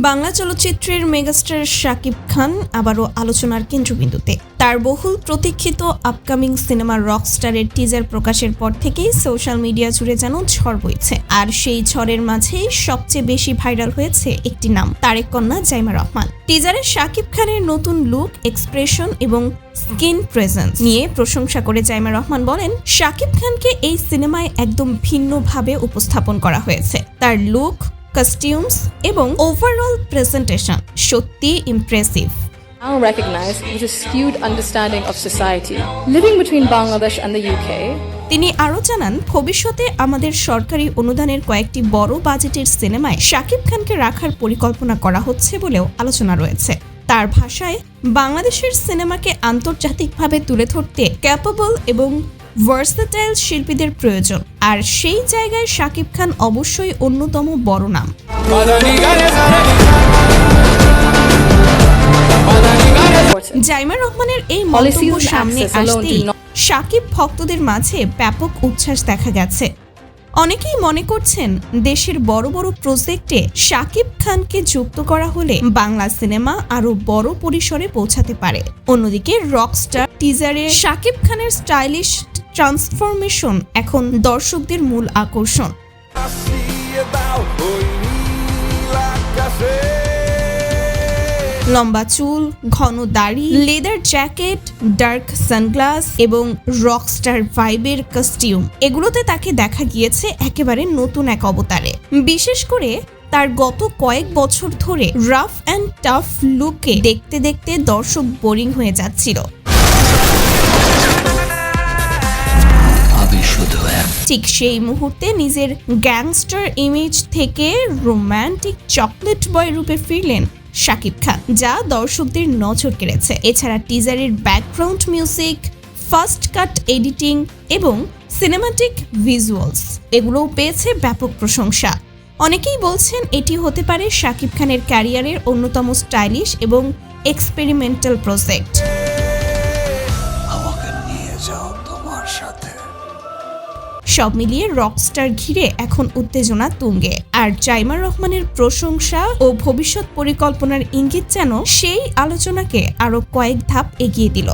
বাংলা চলচ্চিত্রের মেগাস্টার শাকিব খান আবারও আলোচনার কেন্দ্রবিন্দুতে। তার বহুল প্রতীক্ষিত আপকামিং সিনেমা রকস্টারের টিজার প্রকাশের পর থেকেই সোশ্যাল মিডিয়া জুড়ে যেন ঝড় বইছে। আর সেই ঝড়ের মাঝেই সবচেয়ে বেশি ভাইরাল হয়েছে একটি নাম, তারেক কন্যা জাইমা রহমান। টিজারে শাকিব খানের নতুন লুক, এক্সপ্রেশন এবং স্কিন প্রেজেন্স নিয়ে প্রশংসা করে জাইমা রহমান বলেন, শাকিব খানকে এই সিনেমায় একদম ভিন্নভাবে উপস্থাপন করা হয়েছে। তার লুক, কস্টিউমস এবং ওভারঅল প্রেজেন্টেশন সত্যি impressive. Now recognized with a skewed understanding of society living between Bangladesh and the UK. তিনি আরও জানান, ভবিষ্যতে আমাদের সরকারি অনুদানের কয়েকটি বড় বাজেটের সিনেমায় শাকিব খানকে রাখার পরিকল্পনা করা হচ্ছে বলেও আলোচনা রয়েছে। তার ভাষায়, বাংলাদেশের সিনেমাকে আন্তর্জাতিকভাবে তুলে ধরতে ক্যাপেবল এবং ভার্সেটাইল শিল্পীদের প্রয়োজন, আর সেই জায়গায় শাকিব খান অবশ্যই অন্যতম বড় নাম। জাইমা রহমানের এই মন্তব্য সামনে আসতেই শাকিব ভক্তদের মাঝে ব্যাপক উচ্ছ্বাস দেখা গেছে। অনেকেই মনে করছেন, দেশের বড় বড় প্রজেক্টে শাকিব খানকে যুক্ত করা হলে বাংলা সিনেমা আরো বড় পরিসরে পৌঁছাতে পারে। অন্যদিকে রকস্টার টিজারে শাকিব খানের স্টাইলিশ ট্রান্সফরমেশন এখন দর্শকদের মূল আকর্ষণ। লম্বা চুল, ঘন দাড়ি, লেদার জ্যাকেট, ডার্ক সানগ্লাস এবং রকস্টার ভাইবের কস্টিউম, এগুলোতে তাকে দেখা গিয়েছে একেবারে নতুন এক অবতারে। বিশেষ করে তার গত কয়েক বছর ধরে রাফ অ্যান্ড টাফ লুকে দেখতে দেখতে দর্শক বোরিং হয়ে যাচ্ছিল। ঠিক সেই মুহূর্তে নিজের গ্যাংস্টার ইমেজ থেকে রোমান্টিক চকলেট বয় রূপে ফিরলেন শাকিব খান, যা দর্শকদের নজর কেড়েছে। এছাড়া টিজারের ব্যাকগ্রাউন্ড মিউজিক, ফাস্ট কাট এডিটিং এবং সিনেমাটিক ভিজুয়ালস, এগুলোও পেয়েছে ব্যাপক প্রশংসা। অনেকেই বলছেন, এটি হতে পারে শাকিব খানের ক্যারিয়ারের অন্যতম স্টাইলিশ এবং এক্সপেরিমেন্টাল প্রজেক্ট। সব মিলিয়ে রকস্টার ঘিরে এখন উত্তেজনা তুঙ্গে, আর জাইমা রহমানের প্রশংসা ও ভবিষ্যৎ পরিকল্পনার ইঙ্গিত যেন সেই আলোচনাকে আরো কয়েক ধাপ এগিয়ে দিল।